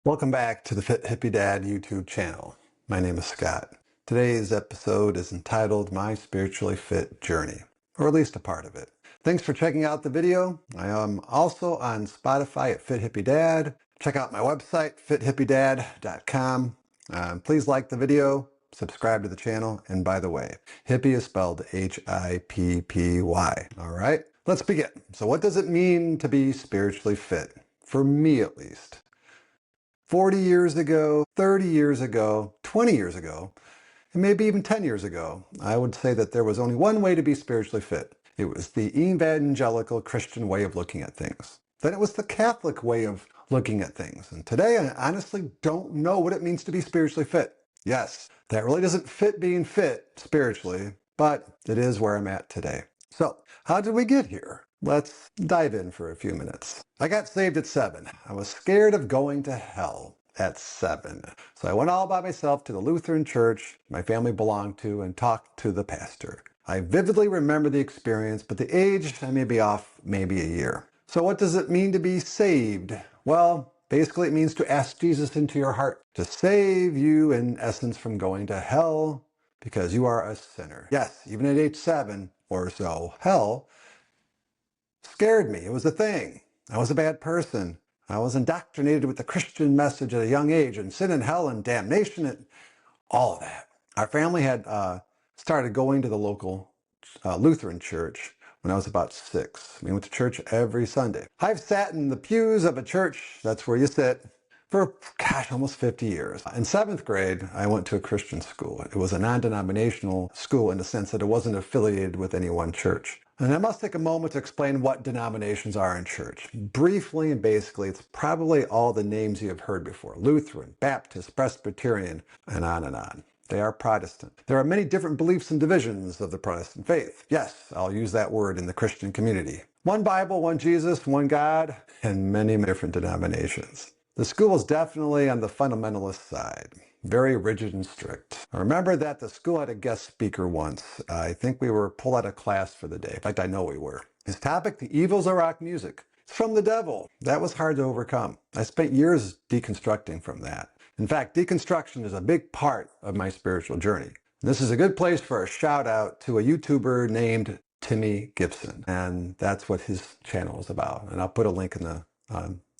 Welcome back to the Fit Hippie Dad YouTube channel. My name is Scott. Today's episode is entitled My Spiritually Fit Journey, or at least a part of it. Thanks for checking out the video. I am also on Spotify at Fit Hippie Dad. Check out my website, fithippiedad.com. Please like the video, subscribe to the channel, and by the way, hippie is spelled H-I-P-P-Y. All right, let's begin. So what does it mean to be spiritually fit? For me at least. 40 years ago, 30 years ago, 20 years ago, and maybe even 10 years ago, I would say that there was only one way to be spiritually fit. It was the evangelical Christian way of looking at things. Then it was the Catholic way of looking at things. And today, I honestly don't know what it means to be spiritually fit. Yes, that really doesn't fit being fit spiritually, but it is where I'm at today. So, how did we get here? Let's dive in for a few minutes. I got saved at 7. I was scared of going to hell at 7. So I went all by myself to the Lutheran church my family belonged to and talked to the pastor. I vividly remember the experience, but the age, I may be off maybe a year. So what does it mean to be saved? Well, basically it means to ask Jesus into your heart to save you in essence from going to hell because you are a sinner. Yes, even at age 7 or so, hell scared me. It was a thing. I was a bad person. I was indoctrinated with the Christian message at a young age, and sin and hell and damnation and all of that. Our family had started going to the local Lutheran church when I was about 6. We went to church every Sunday. I've sat in the pews of a church, that's where you sit, for, almost 50 years. In 7th grade, I went to a Christian school. It was a non-denominational school in the sense that it wasn't affiliated with any one church. And I must take a moment to explain what denominations are in church. Briefly and basically, it's probably all the names you have heard before. Lutheran, Baptist, Presbyterian, and on and on. They are Protestant. There are many different beliefs and divisions of the Protestant faith. Yes, I'll use that word in the Christian community. One Bible, one Jesus, one God, and many different denominations. The school is definitely on the fundamentalist side. Very rigid and strict. I remember that the school had a guest speaker once. I think we were pulled out of class for the day. In fact, I know we were. His topic, the evils of rock music. It's from the devil. That was hard to overcome. I spent years deconstructing from that. In fact, deconstruction is a big part of my spiritual journey. This is a good place for a shout out to a YouTuber named Timmy Gibson. And that's what his channel is about. And I'll put a link in the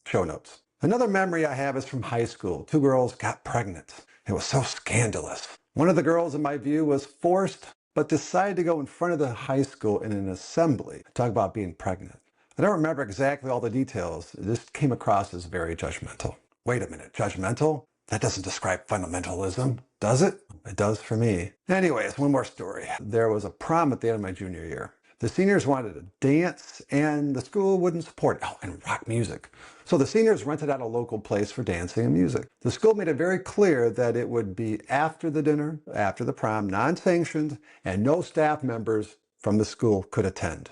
show notes. Another memory I have is from high school. 2 girls got pregnant. It was so scandalous. One of the girls, in my view, was forced, but decided to go in front of the high school in an assembly to talk about being pregnant. I don't remember exactly all the details. This came across as very judgmental. Wait a minute, judgmental? That doesn't describe fundamentalism, does it? It does for me. Anyways, one more story. There was a prom at the end of my junior year. The seniors wanted to dance, and the school wouldn't support it. Oh, and rock music. So the seniors rented out a local place for dancing and music. The school made it very clear that it would be after the dinner, after the prom, non-sanctioned, and no staff members from the school could attend.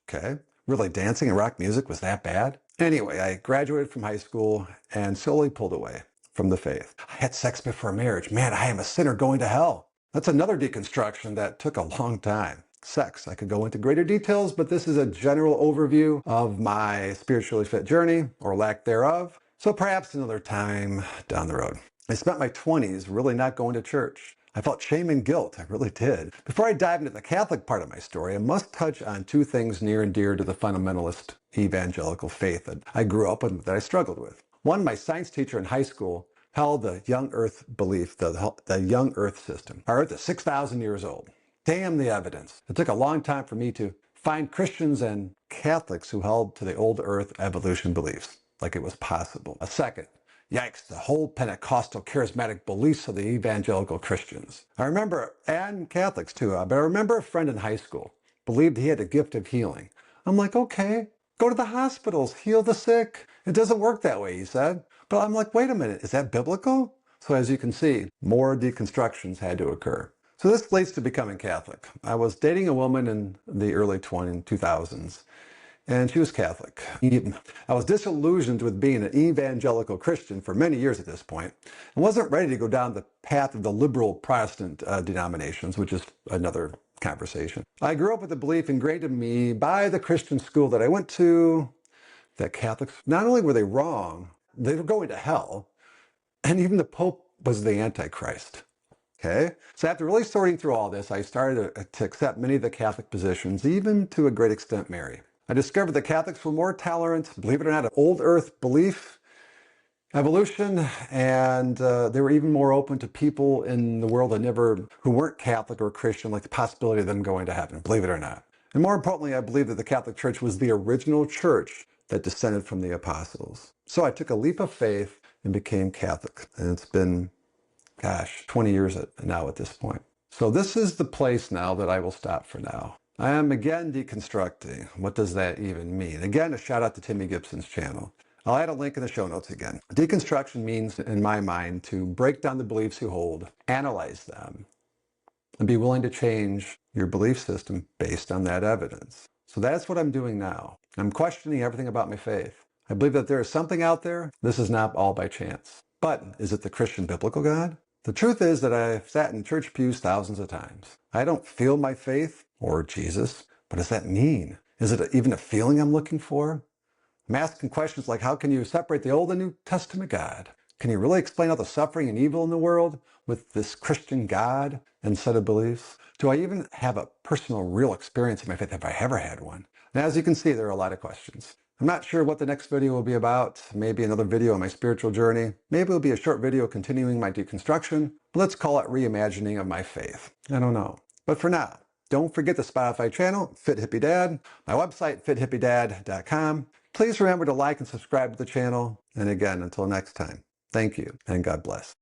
Okay, really dancing and rock music was that bad? Anyway, I graduated from high school and slowly pulled away from the faith. I had sex before marriage. Man, I am a sinner going to hell. That's another deconstruction that took a long time. Sex. I could go into greater details, but this is a general overview of my spiritually fit journey, or lack thereof. So perhaps another time down the road. I spent my 20s really not going to church. I felt shame and guilt. I really did. Before I dive into the Catholic part of my story, I must touch on 2 things near and dear to the fundamentalist evangelical faith that I grew up with, that I struggled with. One, my science teacher in high school held the young earth belief, the young earth system. Our earth is 6,000 years old. Damn the evidence. It took a long time for me to find Christians and Catholics who held to the old earth evolution beliefs, like it was possible. A second, yikes, the whole Pentecostal charismatic beliefs of the evangelical Christians. I remember, and Catholics too, but I remember a friend in high school believed he had a gift of healing. I'm like, okay, go to the hospitals, heal the sick. It doesn't work that way, he said. But I'm like, wait a minute, is that biblical? So as you can see, more deconstructions had to occur. So this leads to becoming Catholic. I was dating a woman in the early 2000s, and she was Catholic. I was disillusioned with being an evangelical Christian for many years at this point, and wasn't ready to go down the path of the liberal Protestant denominations, which is another conversation. I grew up with the belief ingrained in me by the Christian school that I went to that Catholics, not only were they wrong, they were going to hell. And even the Pope was the Antichrist. Okay? So after really sorting through all this, I started to accept many of the Catholic positions, even to a great extent Mary. I discovered the Catholics were more tolerant, believe it or not, of old earth belief, evolution, and they were even more open to people in the world who weren't Catholic or Christian, like the possibility of them going to heaven, believe it or not. And more importantly, I believe that the Catholic Church was the original church that descended from the apostles. So I took a leap of faith and became Catholic. And it's been, 20 years now at this point. So this is the place now that I will stop for now. I am again deconstructing. What does that even mean? Again, a shout out to Timmy Gibson's channel. I'll add a link in the show notes again. Deconstruction means, in my mind, to break down the beliefs you hold, analyze them, and be willing to change your belief system based on that evidence. So that's what I'm doing now. I'm questioning everything about my faith. I believe that there is something out there. This is not all by chance. But is it the Christian biblical God? The truth is that I've sat in church pews thousands of times. I don't feel my faith or Jesus. What does that mean? Is it even a feeling I'm looking for? I'm asking questions like, how can you separate the Old and New Testament God? Can you really explain all the suffering and evil in the world with this Christian God and set of beliefs? Do I even have a personal, real experience in my faith? Have I ever had one? And as you can see, there are a lot of questions. I'm not sure what the next video will be about. Maybe another video on my spiritual journey. Maybe it'll be a short video continuing my deconstruction. Let's call it reimagining of my faith. I don't know. But for now, don't forget the Spotify channel, Fit Hippie Dad, my website, fithippiedad.com. Please remember to like and subscribe to the channel. And again, until next time, thank you and God bless.